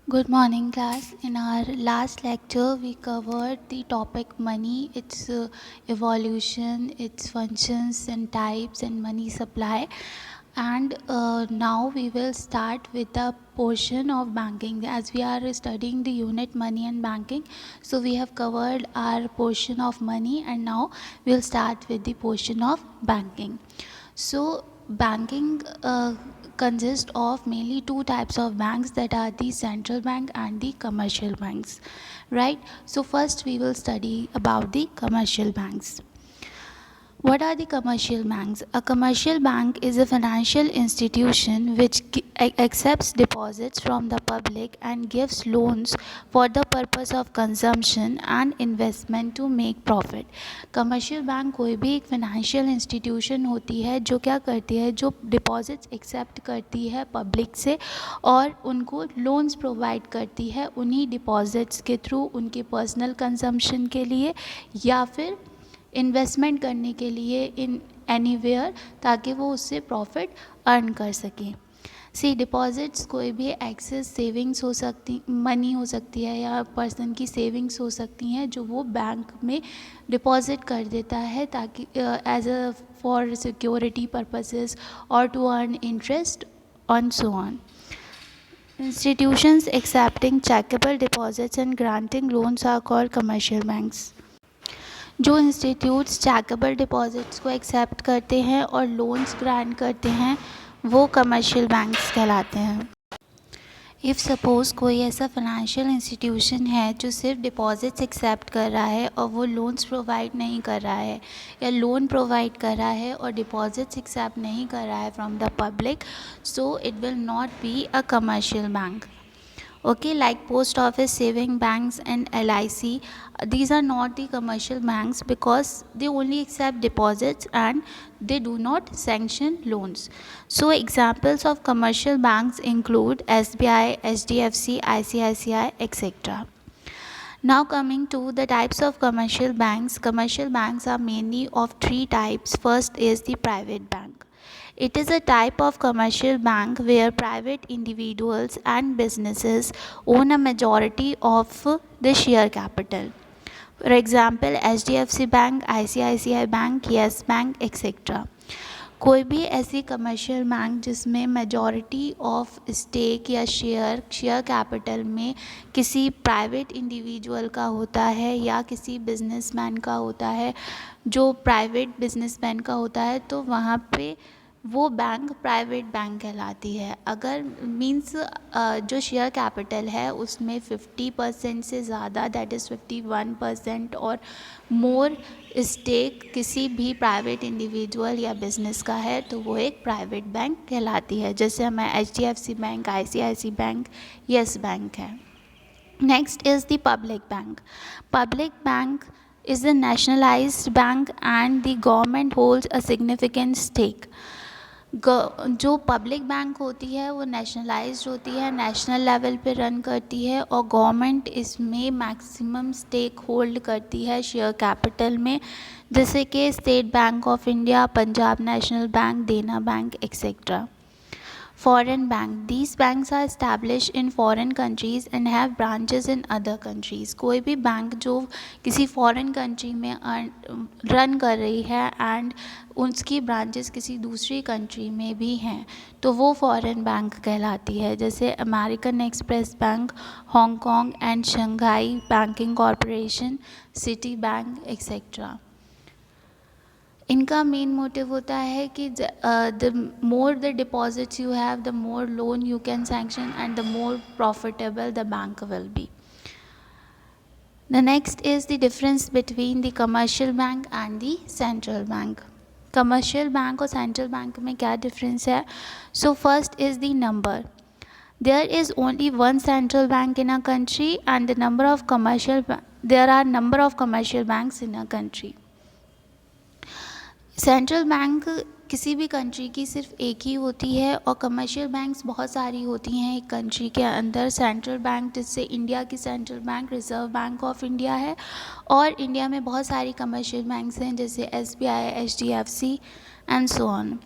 Good morning, class. In our last lecture, we covered the topic money, its evolution, its functions and types, and money supply. And now we will start with the portion of banking. As we are studying the unit money and banking, so we have covered our portion of money, and now we'll start with the portion of banking. So banking consists of mainly two types of banks, that are the central bank and the commercial banks, right? So first we will study about the commercial banks. What are the commercial banks? A commercial bank is a financial institution which accepts deposits from the public and gives loans for the purpose of consumption and investment to make profit. Commercial bank कोई भी एक financial institution होती है जो क्या करती है, जो डिपॉजिट्स एक्सेप्ट करती है पब्लिक से और उनको लोन्स प्रोवाइड करती है उन्हीं डिपॉजिट्स के थ्रू उनके पर्सनल कंजम्पशन के लिए या फिर इन्वेस्टमेंट करने के लिए इन एनीवेयर, ताकि वो उससे प्रॉफिट अर्न कर सकें. सी डिपॉजिट्स कोई भी एक्सेस सेविंग्स हो सकती, मनी हो सकती है या पर्सन की सेविंग्स हो सकती हैं जो वो बैंक में डिपॉजिट कर देता है ताकि as a for security purposes और to earn interest on so on. Institutions accepting checkable deposits and granting loans are called commercial banks. जो इंस्टीट्यूट्स चैकेबल डिपॉजिट्स को एक्सेप्ट करते हैं और लोन्स ग्रांट करते हैं वो कमर्शियल बैंक्स कहलाते हैं. इफ़ सपोज़ कोई ऐसा फाइनेंशियल इंस्टीट्यूशन है जो सिर्फ डिपॉजिट्स एक्सेप्ट कर रहा है और वो लोन्स प्रोवाइड नहीं कर रहा है, या लोन प्रोवाइड कर रहा है और डिपॉजिट्स एक्सेप्ट नहीं कर रहा है from the public, so it will not be a commercial bank. Okay, like post office, saving banks and LIC, these are not the commercial banks because they only accept deposits and they do not sanction loans. So examples of commercial banks include SBI, HDFC, ICICI, etc. Now coming to the types of commercial banks are mainly of three types. First is the private bank. It is a type of commercial bank where private individuals and businesses own a majority of the share capital. For example, HDFC Bank, ICICI Bank, Yes Bank, etc. कोई भी ऐसी commercial bank जिसमें majority of stake या share capital में किसी private individual का होता है या किसी बिजनेसमैन का होता है, जो प्राइवेट बिजनेसमैन का होता है, तो वहाँ पे वो बैंक प्राइवेट बैंक कहलाती है. अगर मीन्स जो शेयर कैपिटल है उसमें 50% से ज़्यादा, दैट इज़ 51% और मोर स्टेक किसी भी प्राइवेट इंडिविजुअल या बिजनेस का है तो वो एक प्राइवेट बैंक कहलाती है. जैसे हमें HDFC bank, ICICI bank, yes bank है. Next is the public bank. Public bank is a nationalized bank and the government holds a significant stake. जो पब्लिक बैंक होती है वो नेशनलाइज्ड होती है, नेशनल लेवल पे रन करती है और गवर्नमेंट इसमें मैक्सिमम स्टेक होल्ड करती है शेयर कैपिटल में, जैसे कि state bank of India, Punjab national bank, Dena bank, etcetera. Foreign bank. These banks are established in foreign countries and have branches in other countries. कोई भी बैंक जो किसी फॉरेन कंट्री में रन कर रही है एंड उसकी ब्रांचेस किसी दूसरी कंट्री में भी हैं तो वो फॉरेन बैंक कहलाती है. जैसे American express bank, Hong Kong and Shanghai banking corporation, city bank, etcetera. इनका मेन मोटिव होता है कि the more the deposits you have, the more loan you can sanction and the more profitable the bank will be. The next is the difference between the commercial bank and the central bank. Commercial bank और central bank में क्या difference है? So first is the number. There is only one central bank in a country and there are number of commercial banks in a country. Central bank किसी भी country की सिर्फ एक ही होती है और कमर्शियल बैंक्स बहुत सारी होती हैं एक कंट्री के अंदर. सेंट्रल बैंक जिससे इंडिया की central bank reserve bank of India है, और इंडिया में बहुत सारी कमर्शियल बैंक्स हैं जैसे SBI, HDFC and so on.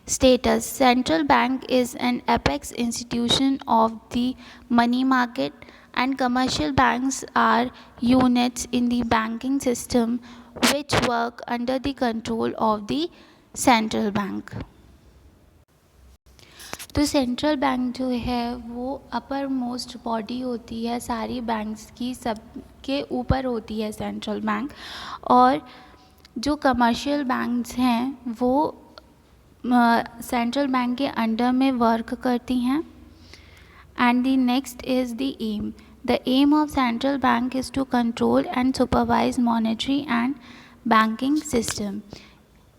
Status: Central bank is an apex institution of the money market, and commercial banks are units in the banking system which work under the control of the central bank. तो central bank जो है वो upper most body होती है सारी banks की, सब के ऊपर होती है सेंट्रल बैंक। और जो कमर्शियल बैंक्स हैं वो सेंट्रल बैंक के अंडर में वर्क करती हैं। And the next is the aim. The aim of central bank is to control and supervise monetary and banking system.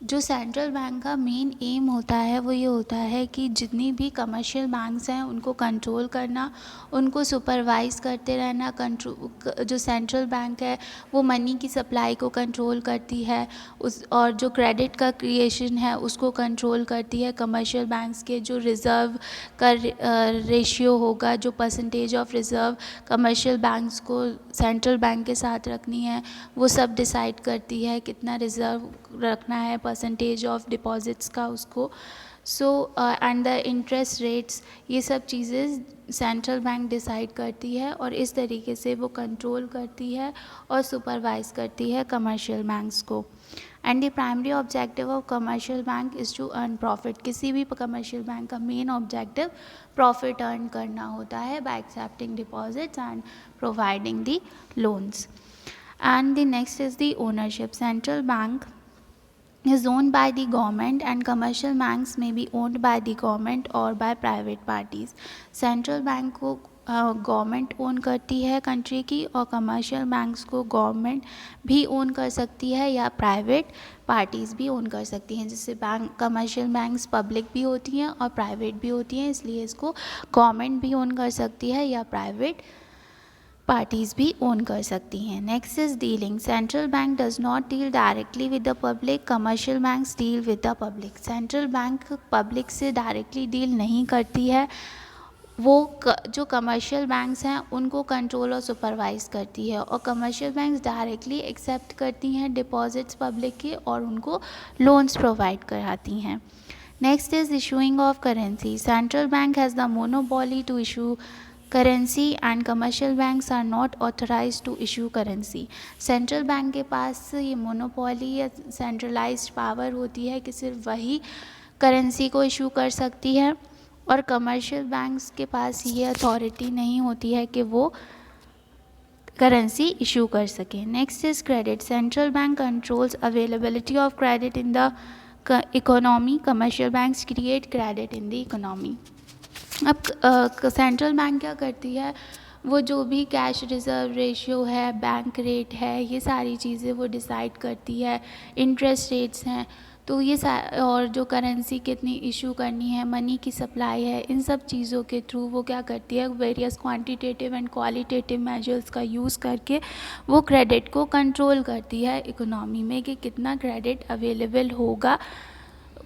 जो सेंट्रल बैंक का मेन एम होता है वो ये होता है कि जितनी भी कमर्शियल बैंक्स हैं उनको कंट्रोल करना, उनको सुपरवाइज़ करते रहना। जो सेंट्रल बैंक है वो मनी की सप्लाई को कंट्रोल करती है और जो क्रेडिट का क्रिएशन है उसको कंट्रोल करती है। कमर्शियल बैंक्स के जो रिज़र्व का रेशियो होगा, जो percentage of reserve commercial banks को सेंट्रल बैंक के साथ रखनी है, वो सब डिसाइड करती है कितना रिज़र्व रखना है, परसेंटेज ऑफ डिपॉजिट्स का उसको। एंड द इंटरेस्ट रेट्स, ये सब चीज़ें सेंट्रल बैंक डिसाइड करती है और इस तरीके से वो कंट्रोल करती है और सुपरवाइज करती है कमर्शियल बैंक्स को। And the primary objective of commercial bank is to earn profit. किसी भी कमर्शियल बैंक का मेन ऑब्जेक्टिव प्रॉफिट अर्न करना होता है by accepting deposits and providing the loans. And the next is the ownership. Central bank is owned by the government and commercial banks may be owned by the government or by private parties. Central bank को government own करती है country की, और commercial banks को government भी own कर सकती है या प्राइवेट पार्टीज़ भी ओन कर सकती हैं। जिससे बैंक कमर्शियल बैंक्स पब्लिक भी होती हैं और प्राइवेट भी होती हैं, इसलिए इसको गवर्नमेंट भी ओन कर सकती है या प्राइवेट पार्टीज़ भी ओन कर सकती हैं। Next is dealing. Central bank does not deal directly with the public, commercial banks deal with the public. Central bank public से डायरेक्टली डील नहीं करती है, वो जो कमर्शियल बैंक्स हैं उनको कंट्रोल और सुपरवाइज करती है, और कमर्शियल बैंक्स डायरेक्टली एक्सेप्ट करती हैं डिपॉजिट्स पब्लिक के और उनको लोन्स प्रोवाइड कराती हैं। Next is issuing of currency. Central bank has the monopoly to issue currency and commercial banks are not authorised to issue currency. Central bank के पास ये मोनोपोली या सेंट्रलाइज्ड पावर होती है कि सिर्फ वही करेंसी को इशू कर सकती है, और कमर्शियल बैंक्स के पास ये अथॉरिटी नहीं होती है कि वो करेंसी इशू कर सके। Next is credit. Central bank controls availability of credit in the economy, commercial banks create credit in the economy. अब सेंट्रल बैंक क्या करती है, वो जो भी कैश रिज़र्व रेशियो है, बैंक रेट है, ये सारी चीज़ें वो डिसाइड करती है। इंटरेस्ट रेट्स हैं, तो ये और जो करेंसी कितनी इशू करनी है, मनी की सप्लाई है, इन सब चीज़ों के थ्रू वो क्या करती है, various quantitative and qualitative measures का यूज़ करके वो क्रेडिट को कंट्रोल करती है इकोनॉमी में कि कितना क्रेडिट अवेलेबल होगा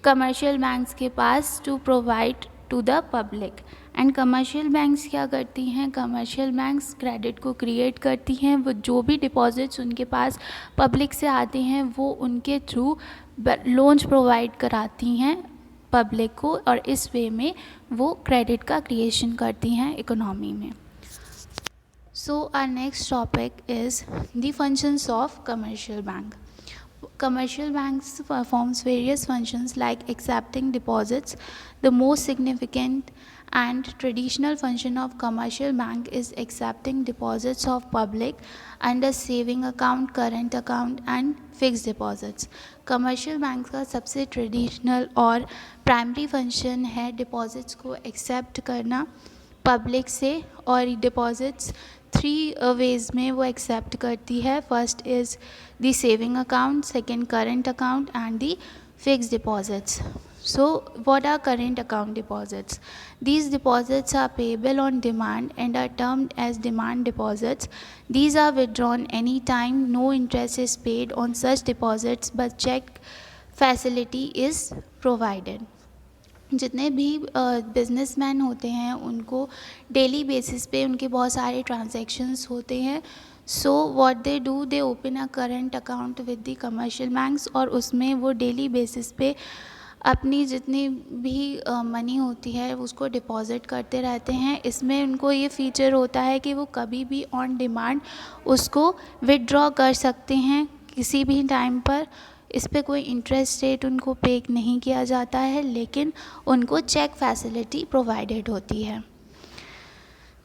कमर्शियल बैंक्स के पास to provide to the public. And commercial banks क्या करती हैं, कमर्शियल बैंक्स क्रेडिट को क्रिएट करती हैं। वो जो भी डिपॉजिट्स उनके पास पब्लिक से आते हैं वो उनके थ्रू लोन्स प्रोवाइड कराती हैं पब्लिक को, और इस वे में वो क्रेडिट का क्रिएशन करती हैं इकोनॉमी में। So our next topic is the functions of commercial bank. Commercial banks performs various functions like accepting deposits. The most significant and traditional function of commercial bank is accepting deposits of public under saving account, current account and fixed deposits. Commercial banks का सबसे traditional और primary function है deposits को accept करना public से, और deposits 3 ways में वो एक्सेप्ट करती है। First is the saving account, second current account and the fixed deposits. So what are current account deposits? These deposits are payable on demand and are termed as demand deposits. These are withdrawn anytime. No interest is paid on such deposits but check facility is provided. जितने भी businessman होते हैं उनको daily basis पे उनके बहुत सारे transactions होते हैं। So what they do, they open a current account with the commercial banks, और उसमें वो डेली बेसिस पे अपनी जितनी भी मनी होती है उसको डिपॉज़िट करते रहते हैं। इसमें उनको ये फ़ीचर होता है कि वो कभी भी ऑन डिमांड उसको विथड्रॉ कर सकते हैं किसी भी टाइम पर। इस पे कोई इंटरेस्ट रेट उनको पे नहीं किया जाता है, लेकिन उनको चेक फैसिलिटी प्रोवाइडेड होती है।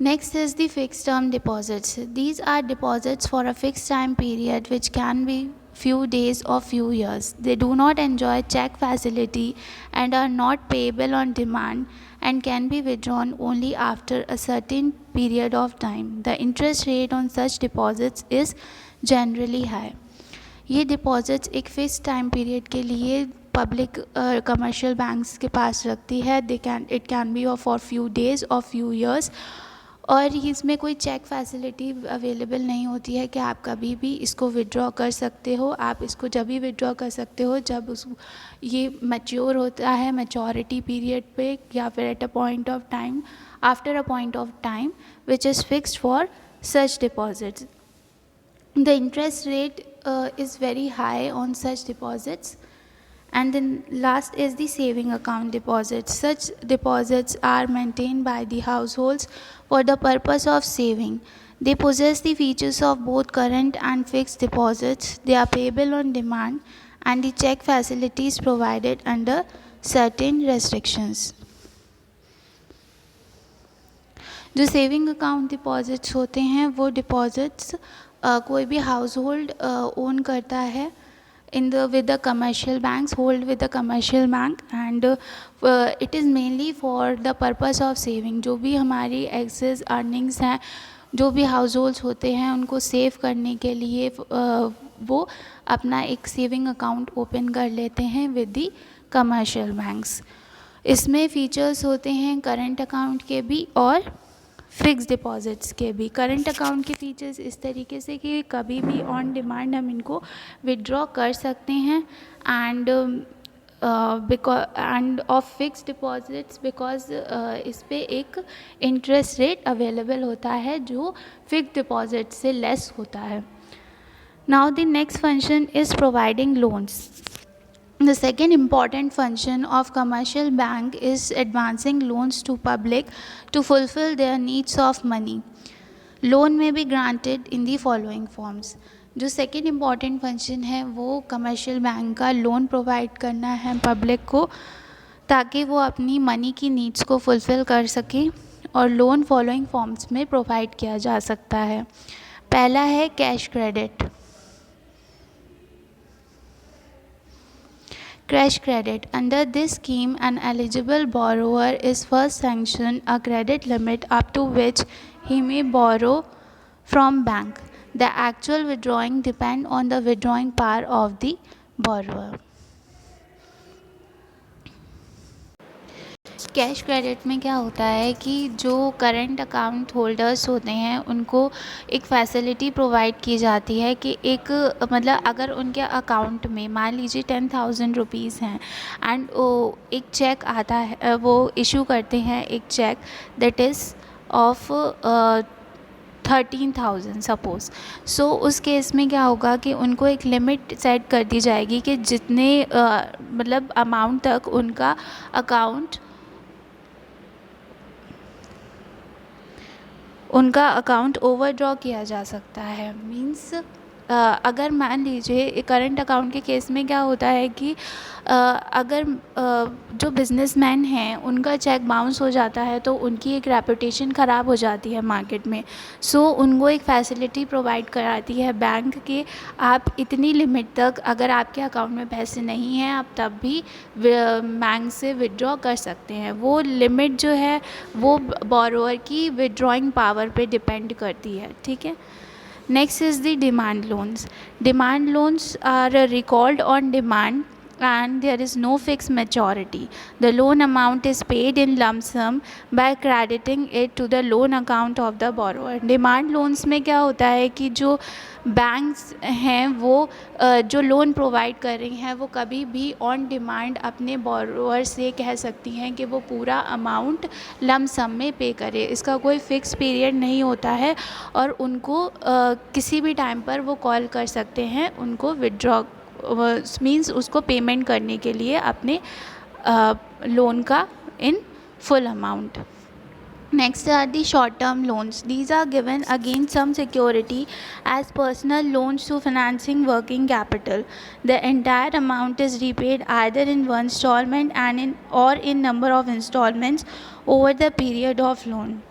Next is the fixed term deposits. These are deposits for a fixed time period which can be few days or few years. They do not enjoy check facility and are not payable on demand and can be withdrawn only after a certain period of time. The interest rate on such deposits is generally high. ये deposits एक fix time period के लिए public commercial banks के पास रखती है। It can be for few days और few years, और इसमें कोई चेक फैसिलिटी अवेलेबल नहीं होती है कि आप कभी भी इसको विड्रॉ कर सकते हो। आप इसको जब भी विड्रॉ कर सकते हो जब ये मैच्योर होता है मैच्योरिटी पीरियड पे, या फिर at a point of time, after a point of time which is fixed for such deposits. The interest rate is very high on such deposits. And then last is the saving account deposits. Such deposits are maintained by the households for the purpose of saving. They possess the features of both current and fixed deposits. They are payable on demand and the check facilities provided under certain restrictions. जो saving account deposits होते हैं वो deposits कोई भी house hold own करता है in the with the commercial banks, hold with the commercial bank, and it is mainly for the purpose of saving. जो भी हमारी excess earnings हैं, जो भी हाउस होल्ड्स होते हैं उनको सेव करने के लिए वो अपना एक सेविंग अकाउंट ओपन कर लेते हैं विद दी कमर्शियल बैंक्स. इसमें फ़ीचर्स होते हैं करंट अकाउंट के भी और फिक्स डिपॉजिट्स के भी. करंट अकाउंट के फीचर्स इस तरीके से कि कभी भी ऑन डिमांड हम इनको विड्रॉ कर सकते हैं, end of fix deposits because इस पे एक इंटरेस्ट रेट अवेलेबल होता है जो फिक्स डिपॉजिट से लेस होता है. Now the next function is providing loans. The second important function of commercial bank is advancing loans to public to fulfill their needs of money. Loan may be granted in the following forms. जो second important function है वो commercial bank का loan provide करना है public को ताकि वो अपनी मनी की नीड्स को फुलफ़िल कर सके, और लोन फॉलोइंग फॉर्म्स में प्रोवाइड किया जा सकता है. पहला है cash credit. Cash credit. Under this scheme, an eligible borrower is first sanctioned a credit limit up to which he may borrow from bank. The actual withdrawing depend on the withdrawing power of the borrower. Cash credit में क्या होता है कि जो current account holders होते हैं उनको एक फैसिलिटी प्रोवाइड की जाती है कि एक मतलब अगर उनके अकाउंट में मान लीजिए 10,000 रुपीज़ हैं एंड एक चेक आता है, वो इशू करते हैं एक cheque that is of 13,000 suppose. So उस केस में क्या होगा कि उनको एक लिमिट सेट कर दी जाएगी कि जितने मतलब अमाउंट तक उनका अकाउंट ओवरड्रॉ किया जा सकता है. मींस अगर मान लीजिए करंट अकाउंट के केस में क्या होता है कि अगर जो बिजनेसमैन हैं उनका चेक बाउंस हो जाता है तो उनकी एक रेपुटेशन ख़राब हो जाती है मार्केट में. सो उनको एक फैसिलिटी प्रोवाइड कराती है बैंक के आप इतनी लिमिट तक अगर आपके अकाउंट में पैसे नहीं हैं आप तब भी बैंक से विड्रॉ कर सकते हैं. वो लिमिट जो है वो बोरोअर की विड्रॉइंग पावर पे डिपेंड करती है. ठीक है. Next is the demand loans. Demand loans are recalled on demand and there is no fixed maturity. The loan amount is paid in lump sum by crediting it to the loan account of the borrower. Demand loans में क्या होता है कि जो banks हैं वो जो loan provide कर रही हैं वो कभी भी ऑन डिमांड अपने बोरोअर से कह सकती हैं कि वो पूरा अमाउंट लम सम में पे करे. इसका कोई फ़िक्स पीरियड नहीं होता है और उनको किसी भी टाइम पर वो कॉल कर सकते हैं उनको विड्रॉ मीन्स उसको पेमेंट करने के लिए अपने लोन का in full amount. Next are the short-term loans. These are given against some security as personal loans to financing working capital. The entire amount is repaid either in one installment or in number of installments over the period of loan.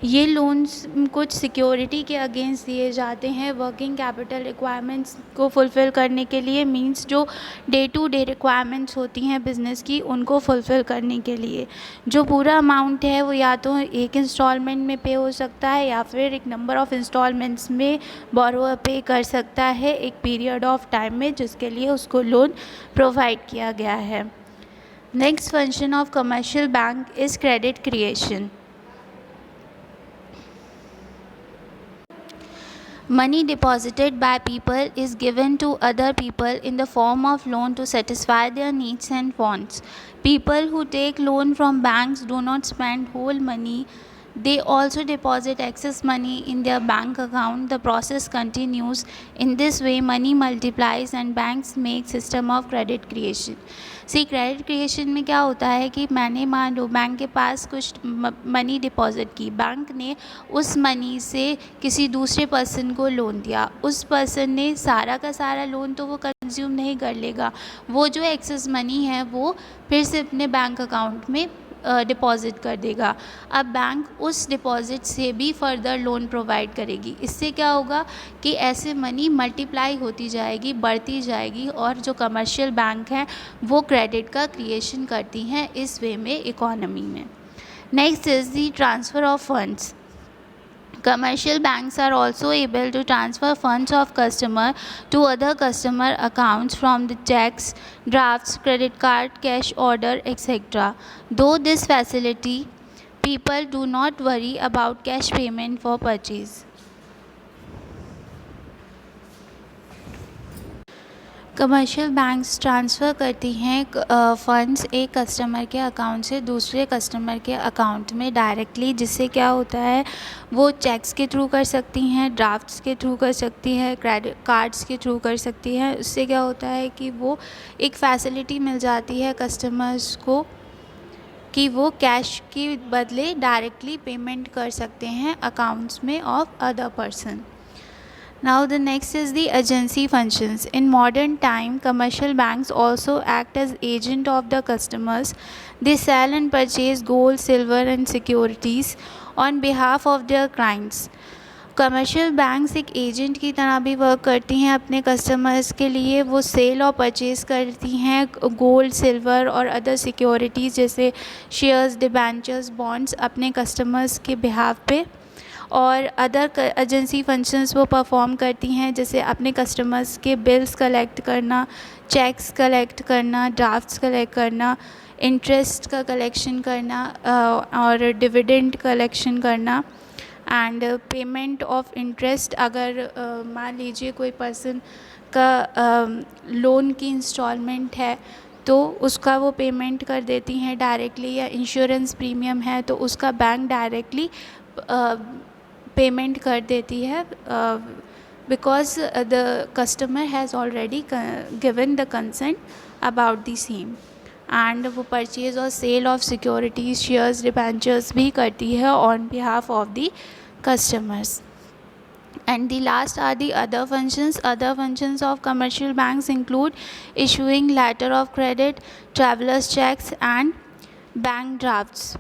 ये loans कुछ security के against दिए जाते हैं working capital requirements को fulfil करने के लिए, मींस जो डे टू डे रिक्वायरमेंट्स होती हैं बिज़नेस की उनको फुलफ़िल करने के लिए। जो पूरा अमाउंट है वो या तो एक इंस्टॉलमेंट में पे हो सकता है या फिर एक नंबर ऑफ़ इंस्टॉलमेंट्स में बोरोअर पे कर सकता है एक पीरियड ऑफ टाइम में जिसके लिए उसको लोन प्रोवाइड किया गया है। Next function of commercial bank is credit creation. Money deposited by people is given to other people in the form of loan to satisfy their needs and wants. People who take loan from banks do not spend whole money. They also deposit excess money in their bank account. The process continues. In this way, money multiplies and banks make system of credit creation. See, credit creation में क्या होता है कि मैंने मान लो bank के पास कुछ money deposit की, बैंक ने उस मनी से किसी दूसरे पर्सन को लोन दिया, उस पर्सन ने सारा का सारा लोन तो वो कंज्यूम नहीं कर लेगा, वो जो एक्सेस मनी है वो फिर से अपने बैंक अकाउंट में डिपॉज़िट कर देगा। अब बैंक उस डिपॉज़िट से भी फर्दर लोन प्रोवाइड करेगी। इससे क्या होगा कि ऐसे मनी मल्टीप्लाई होती जाएगी, बढ़ती जाएगी और जो कमर्शियल बैंक हैं वो क्रेडिट का क्रिएशन करती हैं इस वे में इकोनॉमी में। Next is the transfer of funds. Commercial banks are also able to transfer funds of customer to other customer accounts from the checks, drafts, credit card, cash order, etc. Though this facility, people do not worry about cash payment for purchase. Commercial banks transfer करती हैं funds एक customer के account से दूसरे customer के account में directly, जिससे क्या होता है वो चेक्स के थ्रू कर सकती हैं, ड्राफ्ट्स के थ्रू कर सकती है, क्रेडिट कार्ड्स के थ्रू कर सकती हैं। उससे क्या होता है कि वो एक फैसिलिटी मिल जाती है कस्टमर्स को कि वो कैश के बदले डायरेक्टली पेमेंट कर सकते हैं अकाउंट्स में of other person. Now the next is the agency functions. In modern time, commercial banks also act as agent of the customers. They sell and purchase gold, silver and securities on behalf of their clients. Commercial banks एक agent की तरह भी work करती हैं अपने customers के लिए। वो सेल और परचेज़ करती हैं गोल्ड, सिल्वर और अदर सिक्योरिटीज़ जैसे शेयर्स, डिबेंचर्स, बॉन्ड्स अपने कस्टमर्स के बिहाफ पे, और अदर एजेंसी फंक्शंस वो परफॉर्म करती हैं जैसे अपने कस्टमर्स के बिल्स कलेक्ट करना, चेक्स कलेक्ट करना, ड्राफ्ट्स कलेक्ट करना, इंटरेस्ट का कलेक्शन करना और डिविडेंड कलेक्शन करना एंड पेमेंट ऑफ इंटरेस्ट। अगर मान लीजिए कोई पर्सन का लोन की इंस्टॉलमेंट है तो उसका वो पेमेंट कर देती हैं डायरेक्टली, या इंश्योरेंस प्रीमियम है तो उसका बैंक डायरेक्टली पेमेंट कर देती है because the customer has already given the consent about the same. And वो परचेज़ और sale of securities, shares, debentures भी करती है on behalf of the customers. And the last are the other functions. Other functions of commercial banks include issuing letter of credit, travelers checks and bank drafts.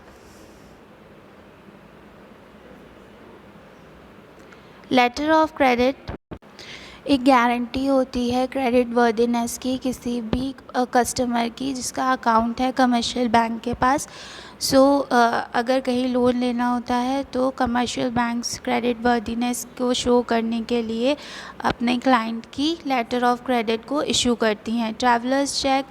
Letter of credit एक guarantee होती है credit worthiness की किसी भी customer की जिसका account है commercial bank के पास। अगर कहीं लोन लेना होता है तो कमर्शियल बैंक्स क्रेडिट वर्दीनेस को शो करने के लिए अपने क्लाइंट की लेटर ऑफ क्रेडिट को इशू करती हैं। ट्रैवलर्स चेक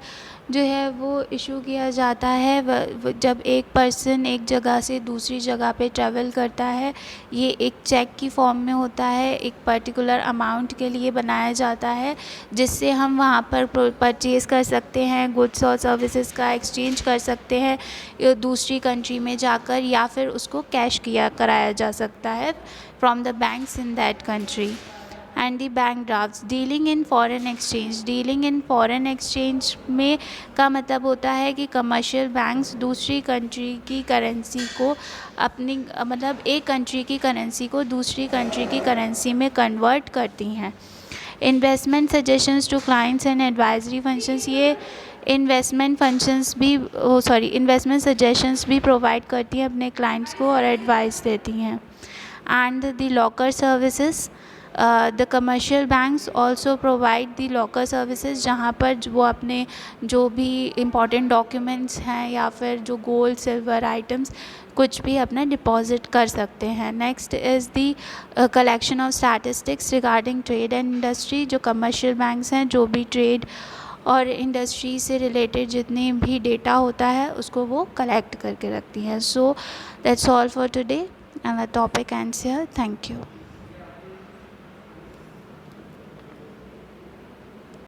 जो है वो इशू किया जाता है जब एक पर्सन एक जगह से दूसरी जगह पे ट्रैवल करता है। ये एक चेक की फॉर्म में होता है, एक पर्टिकुलर अमाउंट के लिए बनाया जाता है जिससे हम वहाँ पर परचेज़ कर सकते हैं, गुड्स और सर्विसेज का एक्सचेंज कर सकते हैं दूसरी कंट्री में जाकर, या फिर उसको कैश कराया जा सकता है from the banks in that country. And the bank drafts. Dealing in foreign exchange. Dealing in foreign exchange में का मतलब होता है कि कमर्शियल बैंक्स दूसरी कंट्री की करेंसी को अपनी मतलब एक कंट्री की करेंसी को दूसरी कंट्री की करेंसी में कन्वर्ट करती हैं। Investment suggestions to clients and advisory functions. ये इन्वेस्टमेंट सजेशंस भी प्रोवाइड करती हैं अपने क्लाइंट्स को और एडवाइस देती हैं। And the locker services. The commercial banks also provide the locker services, जहाँ पर वो अपने जो भी इम्पॉर्टेंट डॉक्यूमेंट्स हैं या फिर जो गोल्ड सिल्वर आइटम्स कुछ भी अपना डिपॉजिट कर सकते हैं। Next is the collection of statistics regarding trade and industry. जो कमर्शियल बैंक्स हैं जो भी ट्रेड और इंडस्ट्री से रिलेटेड जितने भी डेटा होता है उसको वो कलेक्ट करके रखती हैं। So that's all for today and the topic ends here. Thank you.